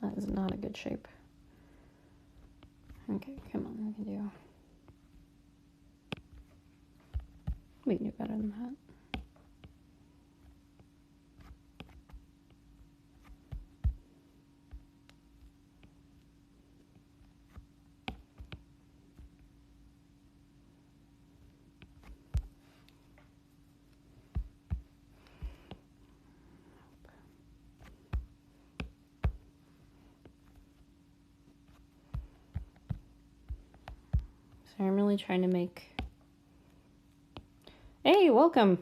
That is not a good shape. Okay, come on, we can do better than that. So I'm really trying to make... Hey, welcome!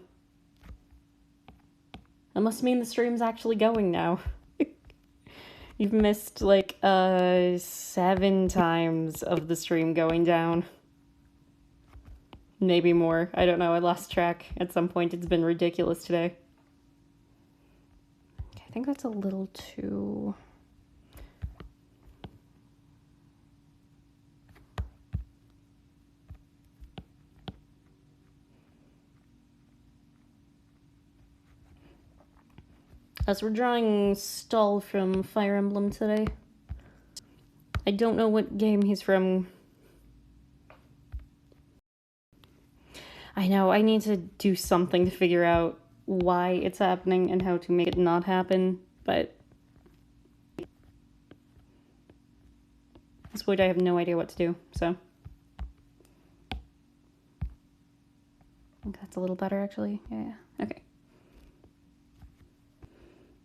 That must mean the stream's actually going now. You've missed, like, 7 times of the stream going down. Maybe more. I don't know, I lost track at some point. It's been ridiculous today. Okay, I think that's a little too... As we're drawing Stull from Fire Emblem today. I don't know what game he's from. I know, I need to do something to figure out why it's happening and how to make it not happen, but... at this point I have no idea what to do, so... I think that's a little better, actually. Yeah, okay.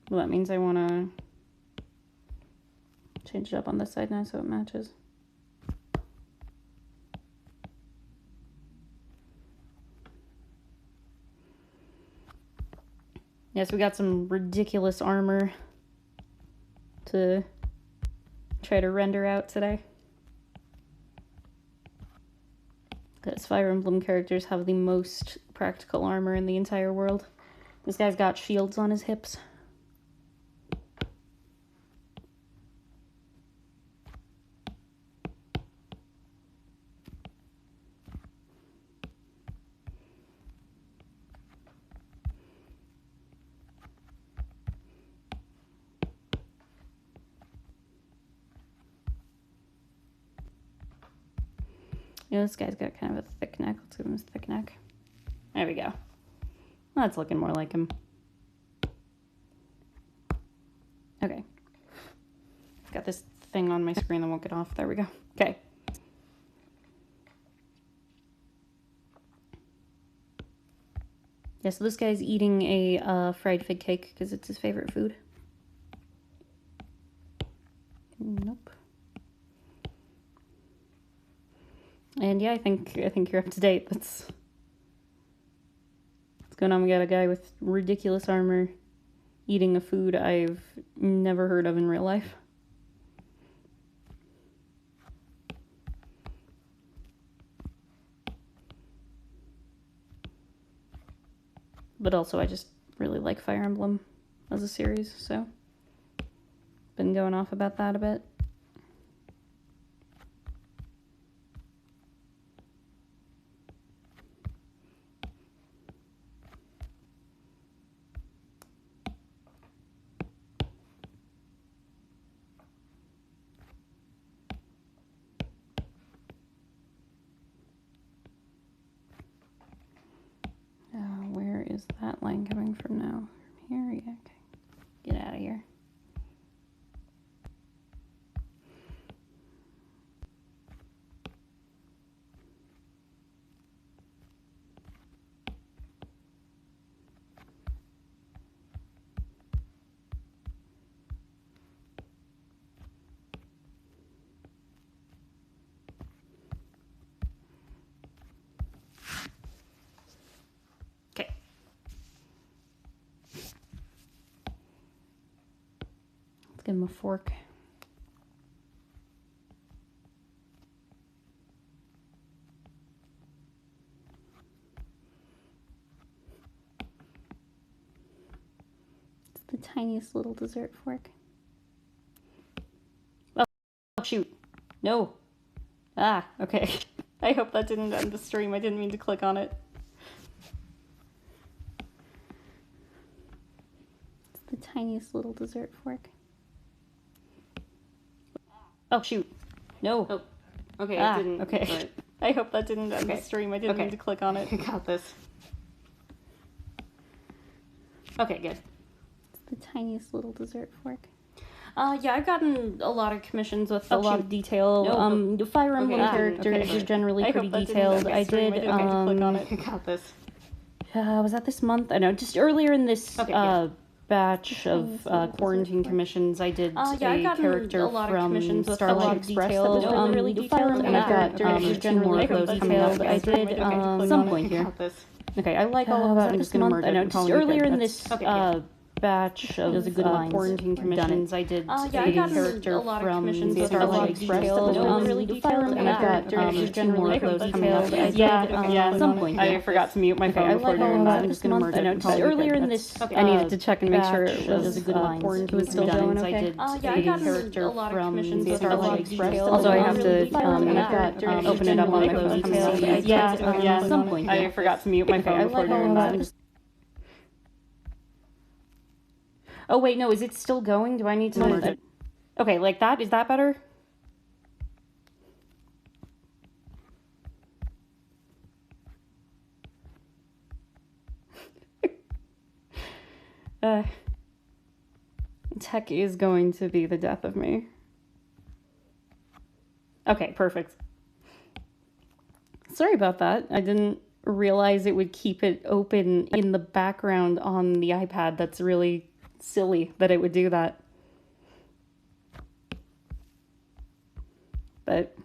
Well, that means I want to change it up on this side now so it matches. Yes, we got some ridiculous armor to try to render out today. Because Fire Emblem characters have the most practical armor in the entire world. This guy's got shields on his hips. Yeah, this guy's got kind of a thick neck. Let's give him his thick neck. There we go. That's looking more like him. Okay. I've got this thing on my screen that won't get off. There we go. Okay. Yeah, so this guy's eating a fried fig cake because it's his favorite food. Nope. And yeah, I think you're up to date. That's what's going on. We got a guy with ridiculous armor eating a food I've never heard of in real life. But also, I just really like Fire Emblem as a series, so been going off about that a bit. Where is that line coming from now? From here? Yeah, okay. Get out of here. Okay. Let's give him a fork. It's the tiniest little dessert fork. Oh, shoot. No. Ah, okay. I hope that didn't end the stream. I didn't mean to click on it. It's the tiniest little dessert fork. Oh, shoot. No. Oh, okay, Ah, it didn't. okay. But I hope that didn't end the stream. I didn't mean to click on it. I got this. Okay, good. The tiniest little dessert fork. Yeah, I've gotten a lot of commissions with a lot of detail. No, The Fire Emblem characters are generally pretty detailed. I did. click on it. I got this. Was that this month? I know. Just earlier in this batch of quarantine commissions, I did a character from Starlight Express that was really detailed, and I've got two more of those coming up. I did some point here. Okay, I like all of that. I'm just gonna merge it. I know. Just earlier in this batch of quarantine commissions, I did a character from Starlight Express that was really detailed, and I've got two more of those coming up. I did some point here. I forgot to mute my phone before doing that. I'm just gonna merge it. I know. Just earlier in this, I needed to check and make sure it was a good line. It was still going okay. I did a character from Starlight Express. Also, I have to open it up on my phone. Some point here. I forgot to mute my phone before doing that. Oh wait, no, is it still going? Do I need to merge it? Okay, like that? Is that better? Tech is going to be the death of me. Okay, perfect. Sorry about that. I didn't realize it would keep it open in the background on the iPad. That's really silly that it would do that. But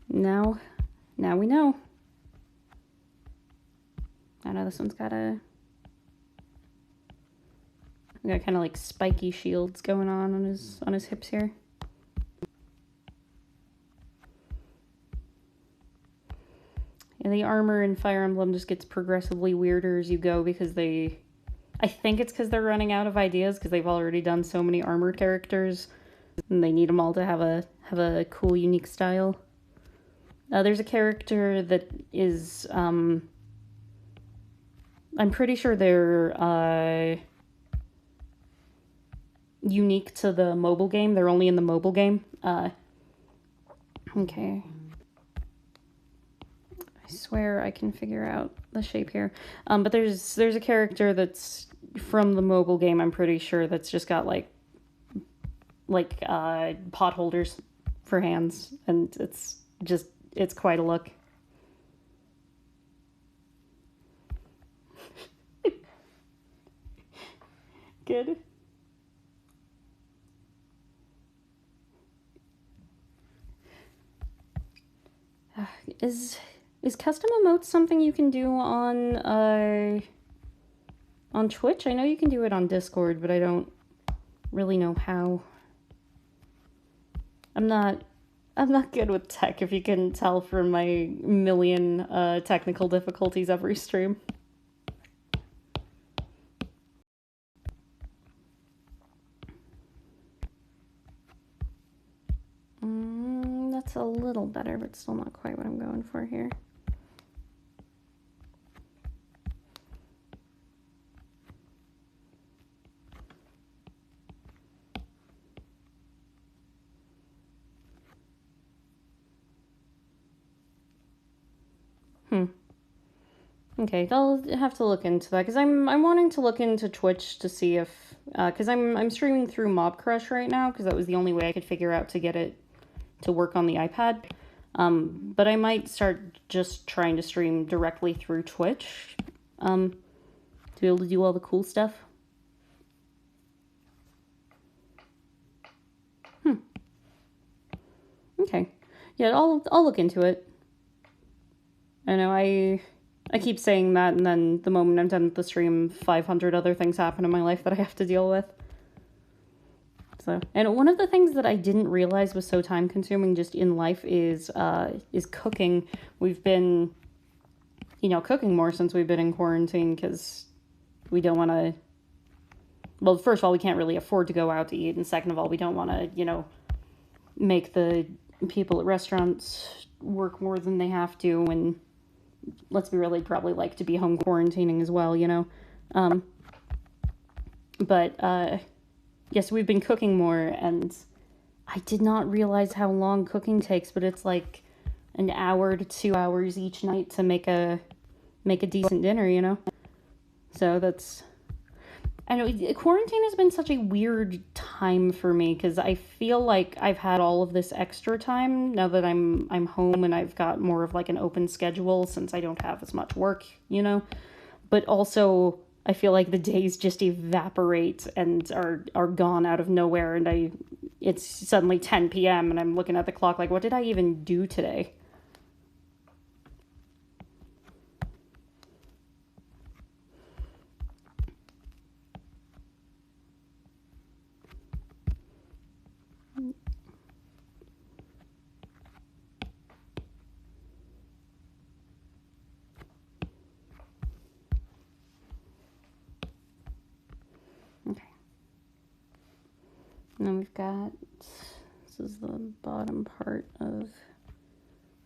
now we know. I know this one's got kind of like spiky shields going on his hips here. And the armor in Fire Emblem just gets progressively weirder as you go because I think it's because they're running out of ideas because they've already done so many armored characters and they need them all to have a cool, unique style. There's a character that is, I'm pretty sure they're unique to the mobile game. They're only in the mobile game. Okay. I swear I can figure out the shape here. But there's a character that's from the mobile game, I'm pretty sure, that's just got like pot holders for hands, and it's quite a look. Good. Is custom emotes something you can do on Twitch? I know you can do it on Discord, but I don't really know how. I'm not good with tech, if you can tell from my million technical difficulties every stream. That's a little better, but still not quite what I'm going for here. Okay, I'll have to look into that because I'm wanting to look into Twitch to see if because I'm streaming through Mob Crush right now because that was the only way I could figure out to get it to work on the iPad. But I might start just trying to stream directly through Twitch to be able to do all the cool stuff. Okay, yeah, I'll look into it. I know I keep saying that, and then the moment I'm done with the stream, 500 other things happen in my life that I have to deal with. So, and one of the things that I didn't realize was so time-consuming just in life is cooking. We've been, cooking more since we've been in quarantine because we don't want to. Well, first of all, we can't really afford to go out to eat, and second of all, we don't want to, make the people at restaurants work more than they have to, and let's be real, they'd probably like to be home quarantining as well, But yes, we've been cooking more, and I did not realize how long cooking takes, but it's like an hour to 2 hours each night to make a decent dinner, you know? So that's... I know quarantine has been such a weird time for me because I feel like I've had all of this extra time now that I'm home and I've got more of like an open schedule since I don't have as much work, you know? But also I feel like the days just evaporate and are gone out of nowhere, and it's suddenly 10 p.m. and I'm looking at the clock like, what did I even do today? Okay. And then we've got, this is the bottom part of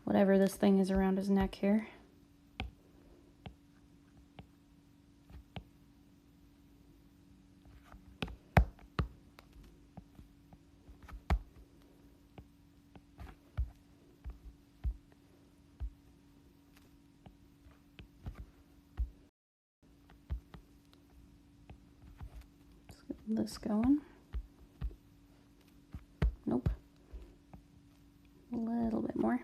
whatever this thing is around his neck here. This going. Nope. A little bit more.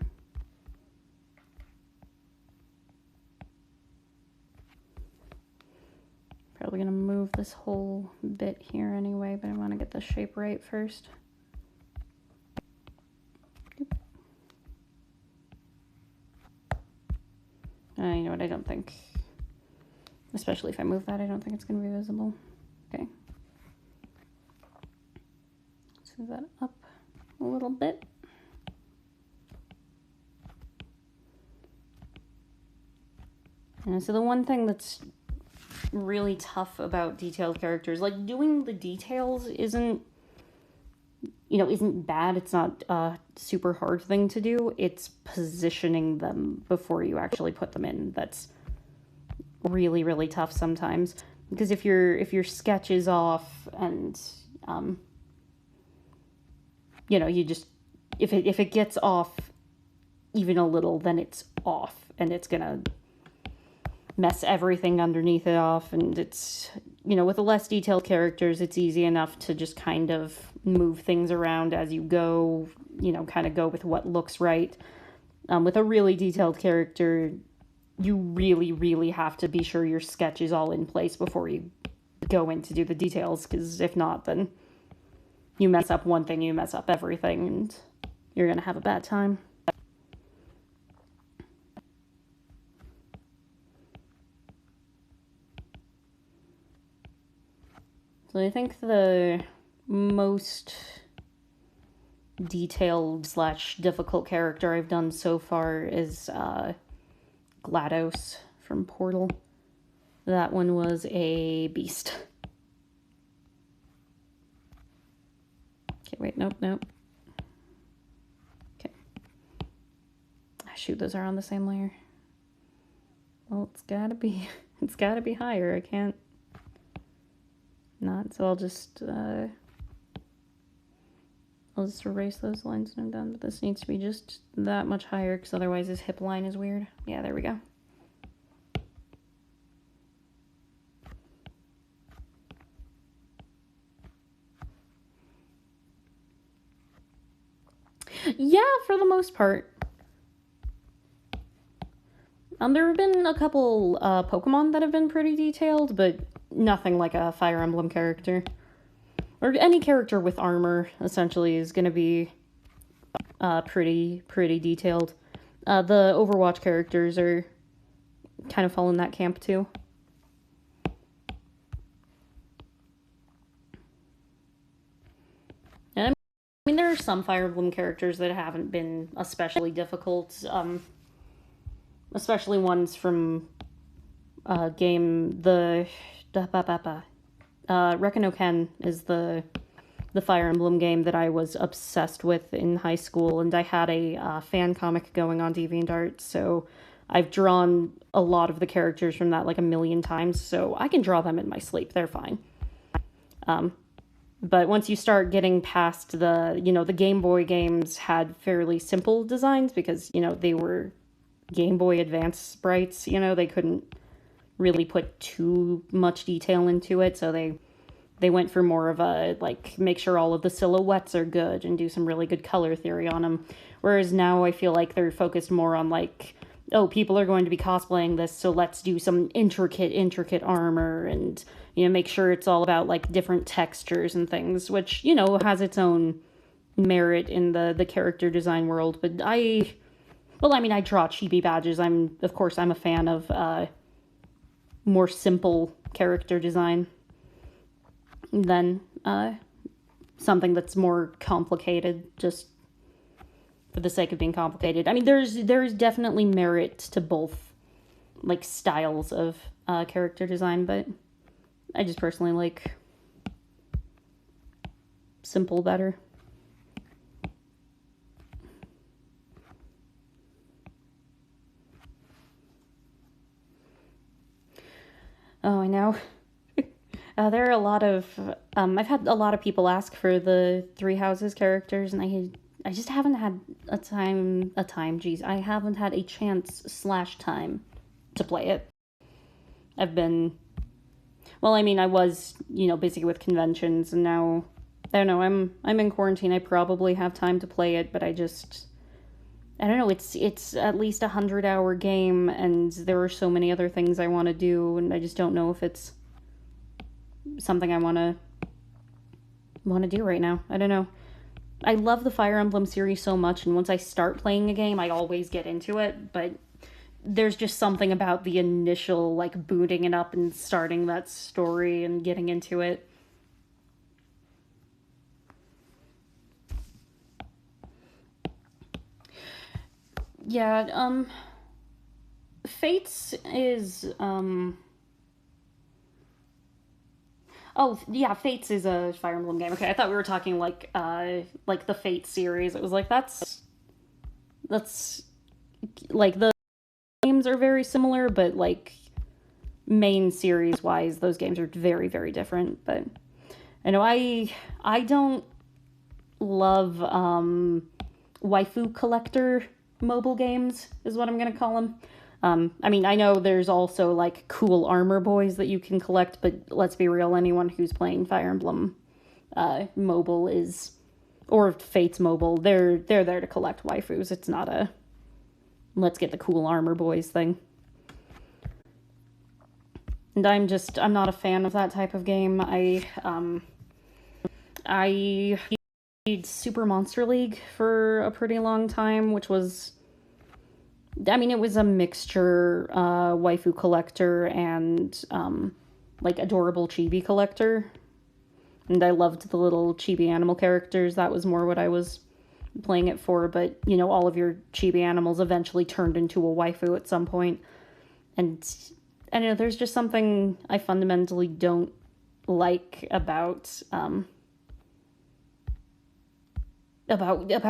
Probably gonna move this whole bit here anyway, but I want to get the shape right first. You know what, I don't think, especially if I move that, I don't think it's gonna be visible. Okay. Move that up a little bit. And so the one thing that's really tough about detailed characters, like doing the details isn't bad. It's not a super hard thing to do. It's positioning them before you actually put them in that's really, really tough sometimes. Because if your sketch is off and you just, if it gets off even a little, then it's off and it's gonna mess everything underneath it off. And it's, with the less detailed characters, it's easy enough to just kind of move things around as you go, kind of go with what looks right. With a really detailed character, you really, really have to be sure your sketch is all in place before you go in to do the details, because if not, then you mess up one thing, you mess up everything, and you're gonna have a bad time. So I think the most detailed / difficult character I've done so far is GLaDOS from Portal. That one was a beast. Okay, wait, nope. Okay. Shoot, those are on the same layer. Well, it's gotta be higher. I can't not, so I'll just erase those lines and I'm done. But this needs to be just that much higher, because otherwise this hip line is weird. Yeah, there we go. Yeah, for the most part. There have been a couple Pokemon that have been pretty detailed, but nothing like a Fire Emblem character. Or any character with armor, essentially, is going to be pretty detailed. The Overwatch characters are kind of fall in that camp, too. And I mean, there are some Fire Emblem characters that haven't been especially difficult, especially ones from game, Rekken no Ken is the Fire Emblem game that I was obsessed with in high school, and I had a fan comic going on DeviantArt, so I've drawn a lot of the characters from that like a million times, so I can draw them in my sleep. They're fine. But once you start getting past the Game Boy games had fairly simple designs because, they were Game Boy Advance sprites, they couldn't really put too much detail into it, so they went for more of a, like, make sure all of the silhouettes are good and do some really good color theory on them. Whereas now I feel like they're focused more on, like, oh, people are going to be cosplaying this, so let's do some intricate armor and, make sure it's all about, like, different textures and things, which, has its own merit in the character design world. But I draw chibi badges. I'm a fan of more simple character design than something that's more complicated just for the sake of being complicated. I mean, there's definitely merit to both, like, styles of character design, but I just personally like simple better. Oh, I know. There are a lot of I've had a lot of people ask for the Three Houses characters, and I just haven't had I haven't had a chance/time to play it. I've been, I was, busy with conventions, and now, I don't know, I'm in quarantine. I probably have time to play it, but I don't know, it's at least 100-hour game, and there are so many other things I want to do, and I just don't know if it's something I want to do right now. I don't know. I love the Fire Emblem series so much, and once I start playing a game, I always get into it, but there's just something about the initial, like, booting it up and starting that story and getting into it. Yeah, Fates is, Oh, yeah, Fates is a Fire Emblem game. Okay, I thought we were talking, like the Fate series. It was like, that's, like, the games are very similar, but, like, main series-wise, those games are very, very different. But, I know, I don't love, waifu collector mobile games, is what I'm gonna call them. I know there's also, like, cool armor boys that you can collect, but let's be real, anyone who's playing Fire Emblem mobile or Fates mobile, they're there to collect waifus. It's not a let's get the cool armor boys thing. And I'm not a fan of that type of game. I played Super Monster League for a pretty long time, which was, it was a mixture, waifu collector and, like, adorable chibi collector. And I loved the little chibi animal characters. That was more what I was playing it for. But, all of your chibi animals eventually turned into a waifu at some point. And, I don't know, there's just something I fundamentally don't like about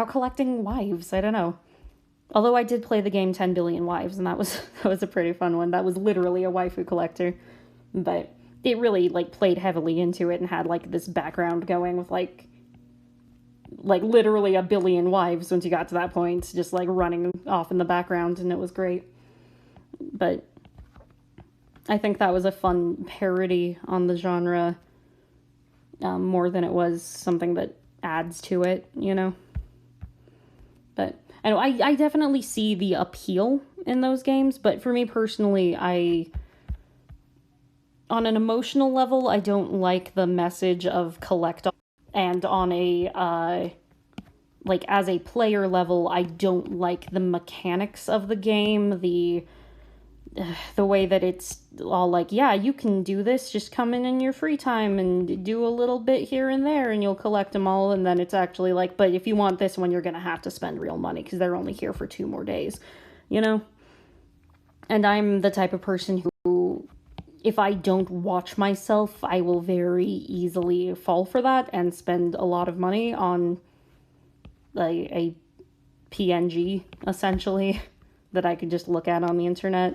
collecting wives. I don't know. Although I did play the game 10 Billion Wives, and that was a pretty fun one. That was literally a waifu collector. But it really, like, played heavily into it and had, like, this background going with, like literally a billion wives once you got to that point, just, like, running off in the background, and it was great. But I think that was a fun parody on the genre, more than it was something that adds to it, But I definitely see the appeal in those games, but for me personally, on an emotional level, I don't like the message of collect, and on a, like, as a player level, I don't like the mechanics of the game, the way that it's all like, yeah, you can do this, just come in your free time and do a little bit here and there and you'll collect them all, and then it's actually like, but if you want this one, you're gonna have to spend real money because they're only here for 2 more days, And I'm the type of person who, if I don't watch myself, I will very easily fall for that and spend a lot of money on a PNG, essentially, that I could just look at on the internet.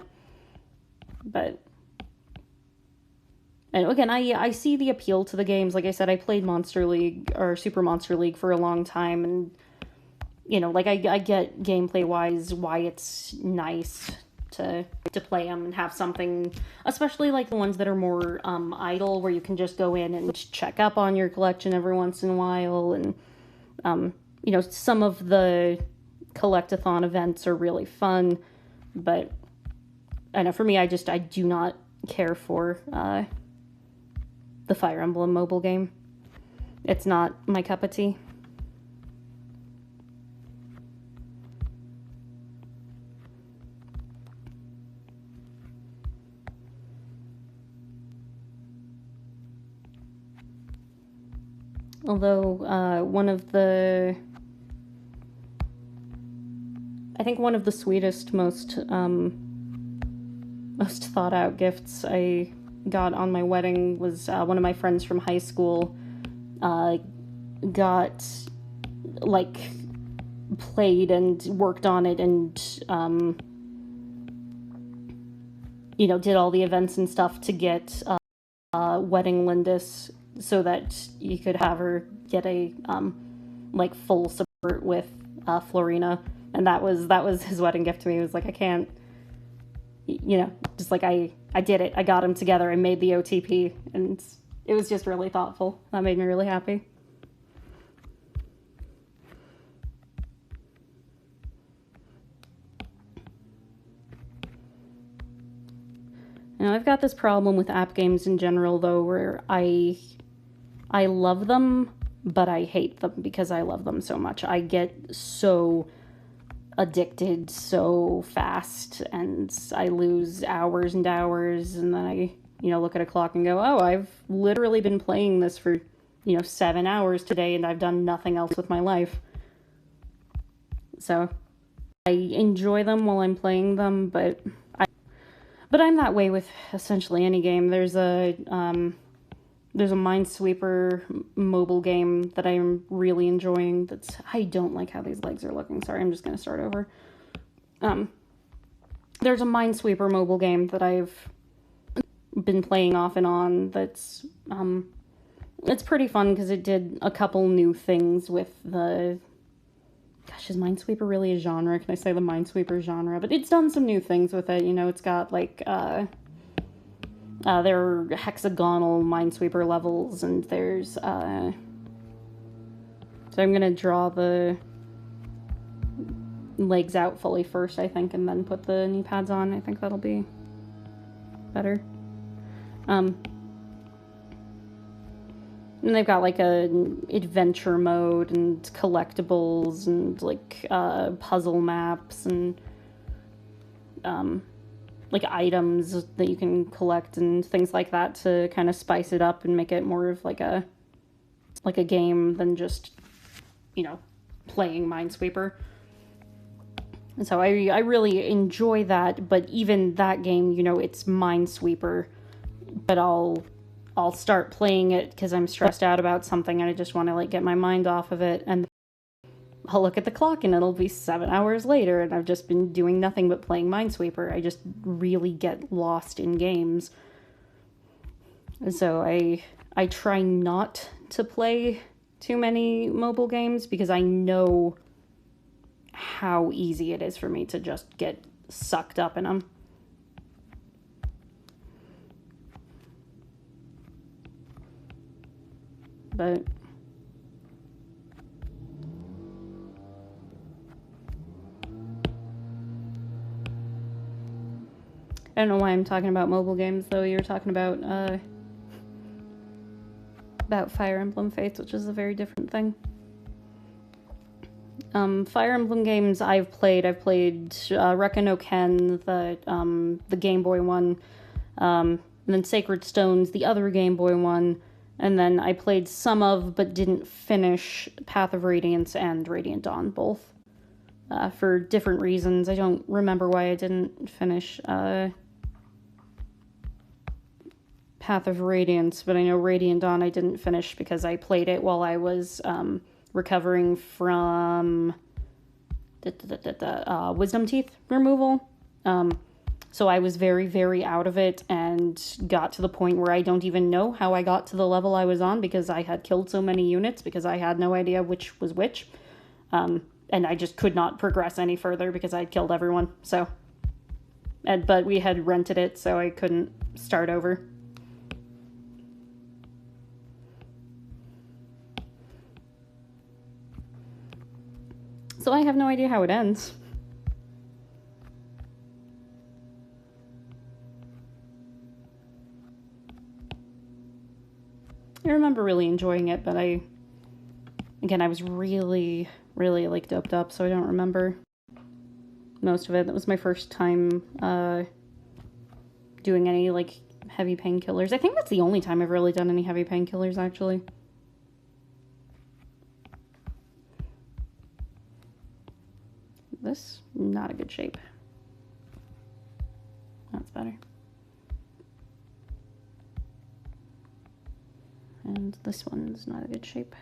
But And again, I see the appeal to the games. Like I said, I played Monster League or Super Monster League for a long time, and like I get gameplay wise why it's nice to play them and have something, especially like the ones that are more idle, where you can just go in and check up on your collection every once in a while. And some of the collectathon events are really fun, but I know for me, I do not care for the Fire Emblem mobile game. It's not my cup of tea. Although one of the sweetest, most thought out gifts I got on my wedding was one of my friends from high school got played and worked on it and did all the events and stuff to get wedding Lindis, so that you could have her get a full support with Florina. And that was his wedding gift to me. It was like, I can't, just like I did it. I got them together. I made the OTP, and it was just really thoughtful. That made me really happy. Now, I've got this problem with app games in general, though, where I love them, but I hate them because I love them so much. I get so addicted so fast, and I lose hours and hours, and then I, look at a clock and go, oh, I've literally been playing this for, 7 hours today, and I've done nothing else with my life. So, I enjoy them while I'm playing them, but I'm that way with essentially any game. There's a Minesweeper mobile game that I'm really enjoying. I don't like how these legs are looking. Sorry, I'm just going to start over. There's a Minesweeper mobile game that I've been playing off and on that's, it's pretty fun because it did a couple new things with the... Gosh, is Minesweeper really a genre? Can I say the Minesweeper genre? But it's done some new things with it. It's got, there are hexagonal Minesweeper levels, and there's, so I'm gonna draw the legs out fully first, I think, and then put the knee pads on. I think that'll be better. And they've got, an adventure mode, and collectibles, and, puzzle maps, and, items that you can collect and things like that to kind of spice it up and make it more of a game than just, playing Minesweeper. And so I really enjoy that, but even that game, it's Minesweeper, but I'll start playing it because I'm stressed out about something and I just want to get my mind off of it, and I'll look at the clock and it'll be 7 hours later and I've just been doing nothing but playing Minesweeper. I just really get lost in games. And so I try not to play too many mobile games because I know how easy it is for me to just get sucked up in them. But I don't know why I'm talking about mobile games, though. You're talking about Fire Emblem Fates, which is a very different thing. Fire Emblem games I've played Rekka no Ken, the Game Boy one, and then Sacred Stones, the other Game Boy one, and then I played some of, but didn't finish, Path of Radiance and Radiant Dawn, both. For different reasons. I don't remember why I didn't finish Path of Radiance, but I know Radiant Dawn I didn't finish because I played it while I was recovering from wisdom teeth removal. So I was very, very out of it and got to the point where I don't even know how I got to the level I was on because I had killed so many units because I had no idea which was which. And I just could not progress any further because I'd killed everyone. So, but we had rented it, so I couldn't start over. So I have no idea how it ends. I remember really enjoying it, but I was really, really, like, doped up, so I don't remember most of it. That was my first time doing any, like, heavy painkillers. I think that's the only time I've really done any heavy painkillers, actually. This, not a good shape. That's better. And this one's not a good shape.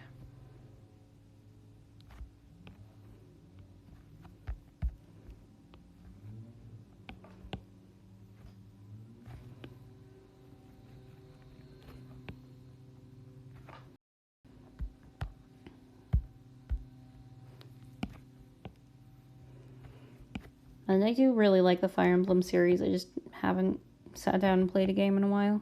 And I do really like the Fire Emblem series. I just haven't sat down and played a game in a while.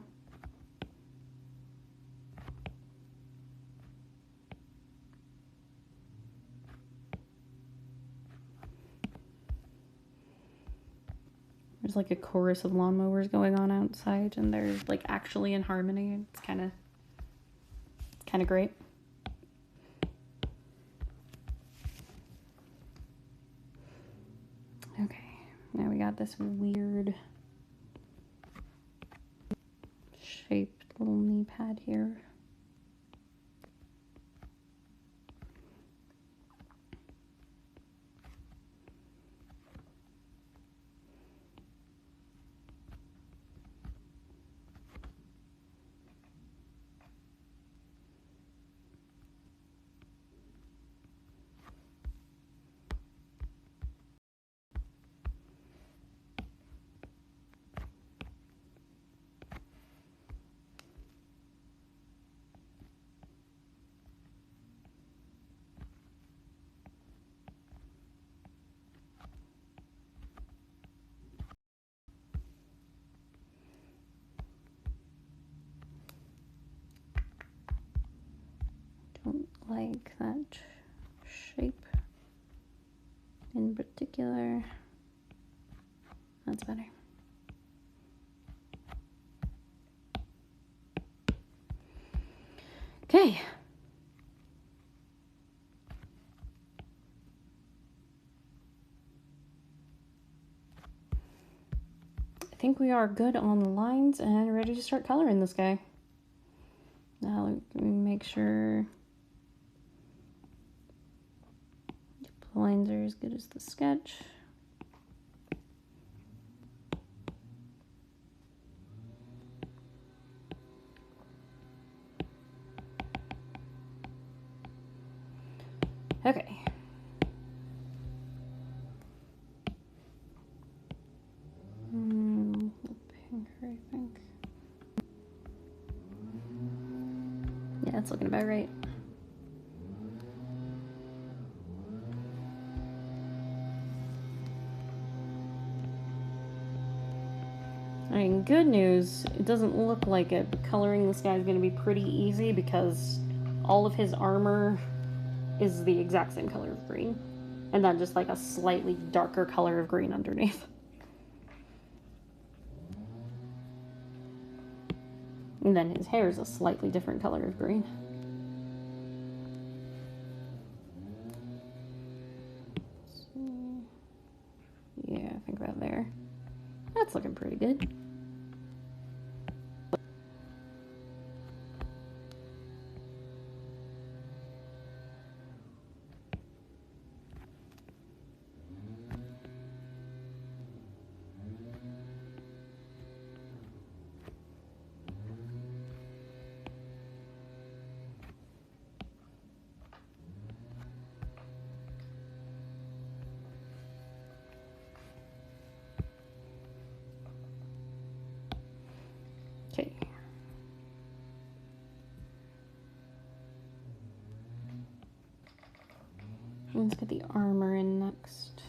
There's like a chorus of lawnmowers going on outside, and they're like actually in harmony. It's kind of great. Okay, now we got this weird shaped little knee pad here. Don't like that shape in particular. That's better. Okay. I think we are good on the lines and ready to start coloring this guy. Now let me make sure the lines are as good as the sketch. Okay. Pink, I think. Yeah, that's looking about right. I mean, good news, it doesn't look like it, but coloring this guy is going to be pretty easy because all of his armor is the exact same color of green. And then just like a slightly darker color of green underneath. And then his hair is a slightly different color of green. Yeah, I think about there. That's looking pretty good. Let's get the armor in next.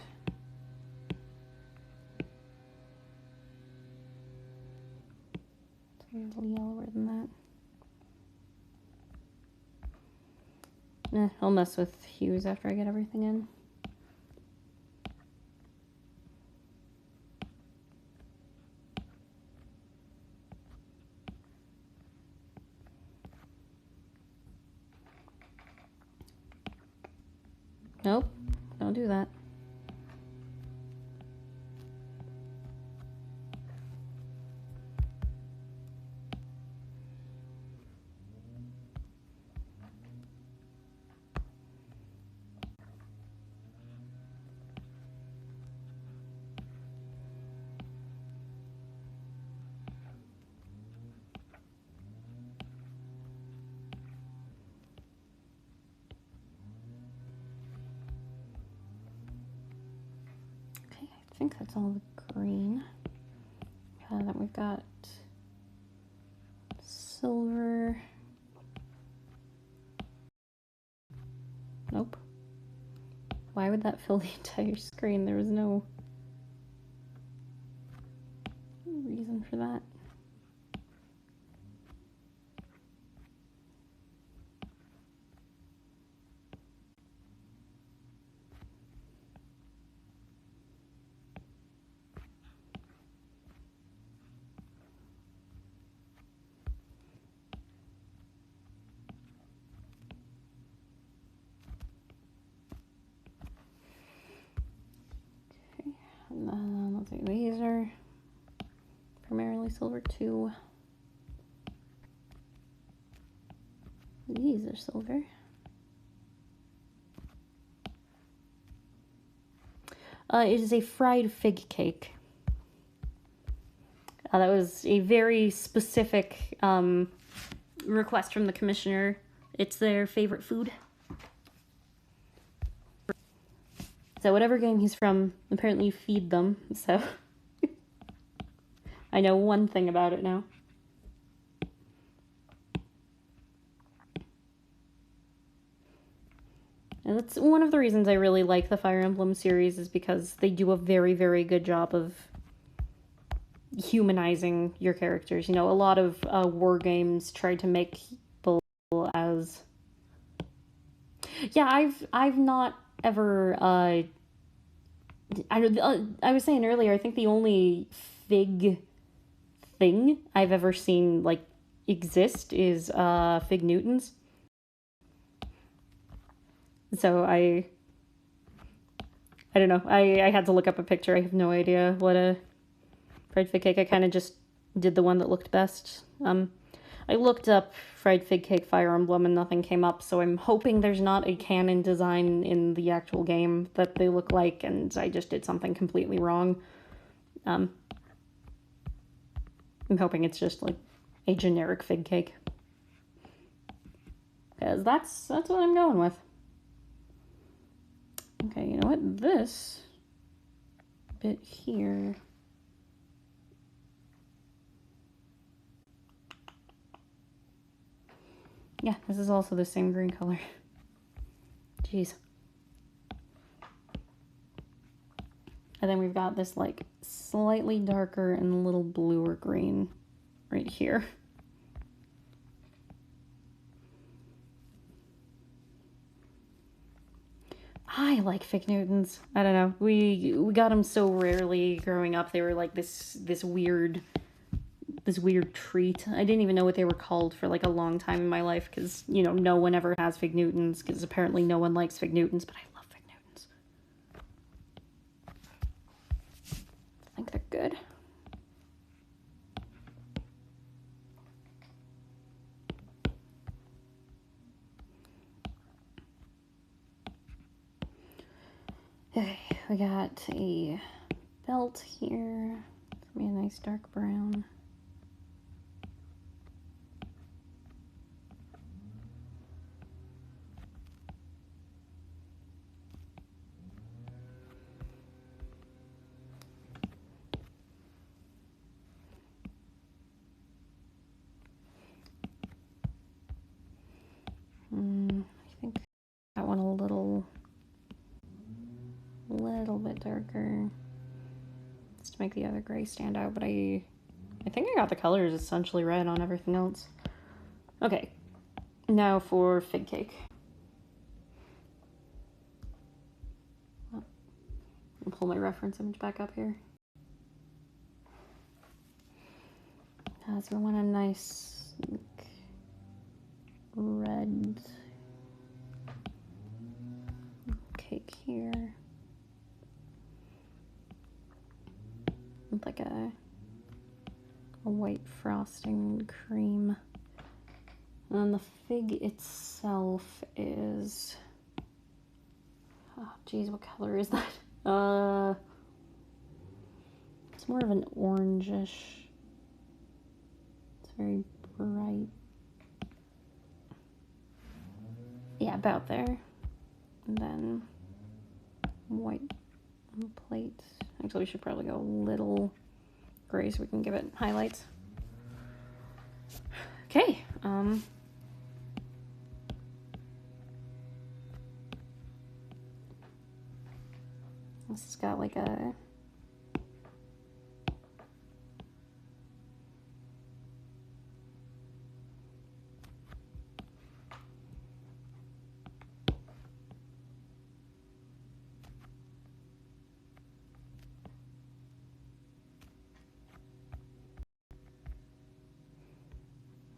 It's a little yellower than that. I'll mess with hues after I get everything in. Nope, don't do that. I think that's all the green. Then we've got silver. Nope. Why would that fill the entire screen? There was no reason for that. And then let's see, these are primarily silver too. These are silver. It is a fried fig cake. That was a very specific request from the commissioner. It's their favorite food. So whatever game he's from, apparently you feed them, so I know one thing about it now. And that's one of the reasons I really like the Fire Emblem series, is because they do a very, very good job of humanizing your characters. You know, a lot of war games try to make people as... Yeah, I've not ever... I was saying earlier, I think the only fig thing I've ever seen, like, exist is Fig Newtons. So I don't know. I had to look up a picture. I have no idea what a fried fig cake. I kind of just did the one that looked best. I looked up fried fig cake Fire Emblem and nothing came up, so I'm hoping there's not a canon design in the actual game that they look like, and I just did something completely wrong. I'm hoping it's just like a generic fig cake, because that's what I'm going with. Okay, you know what? This bit here... Yeah, this is also the same green color. Jeez. And then we've got this, like, slightly darker and a little bluer green right here. I like Fig Newtons. I don't know. We got them so rarely growing up. They were like this weird treat. I didn't even know what they were called for like a long time in my life, because, you know, no one ever has Fig Newtons, because apparently no one likes Fig Newtons, but I love Fig Newtons. I think they're good. Okay, we got a belt here. It's gonna be a nice dark brown. I think that one a little darker just to make the other gray stand out, but I think I got the colors essentially red on everything else. Okay, now for fig cake. I'll pull my reference image back up here. So we want a nice like, red cake here with like a white frosting and cream. And the fig itself is, oh geez, what color is that? It's more of an orangish. It's very bright. Yeah, about there. And then white on the plate. Actually, we should probably go a little gray so we can give it highlights. Okay. This has got like a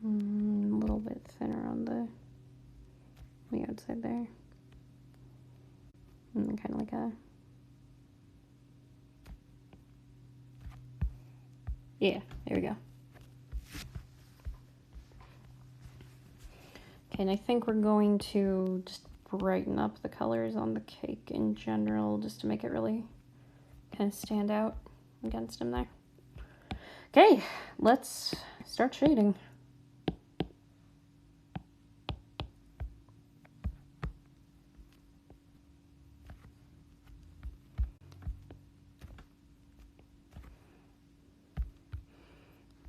little bit thinner on the outside there. And then kind of like a, yeah, there we go. Okay, and I think we're going to just brighten up the colors on the cake in general, just to make it really kind of stand out against them there. Okay, let's start shading.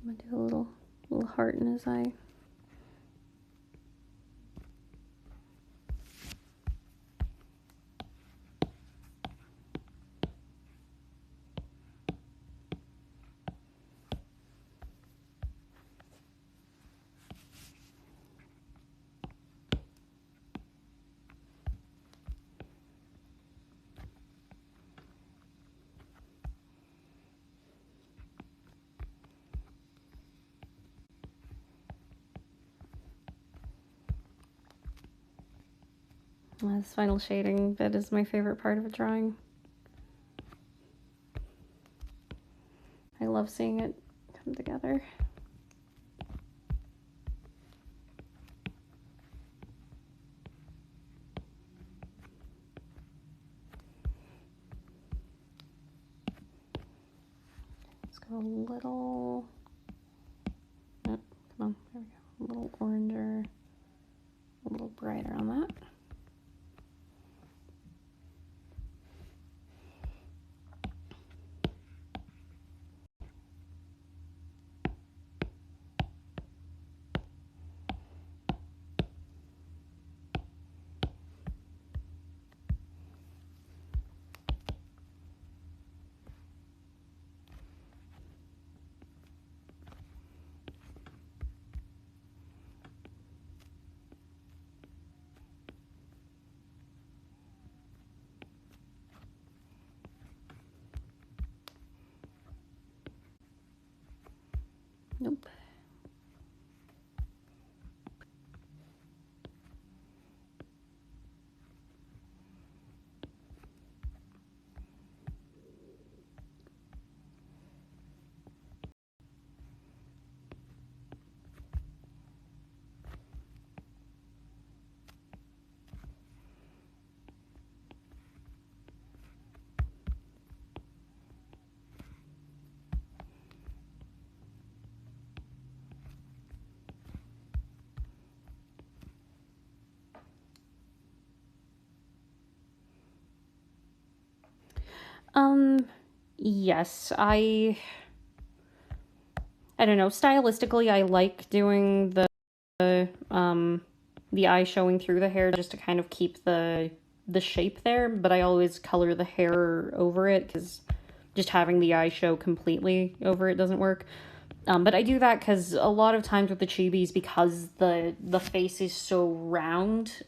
I'm gonna do a little heart in his eye. This final shading bit is my favorite part of a drawing. I love seeing it come together. Let's go a little, oh, come on, there we go, a little oranger, a little brighter on that. Nope. Yes, I don't know, stylistically I like doing the eye showing through the hair just to kind of keep the the shape there, but I always color the hair over it, because just having the eye show completely over it doesn't work. But I do that because a lot of times with the chibis, because the face is so round,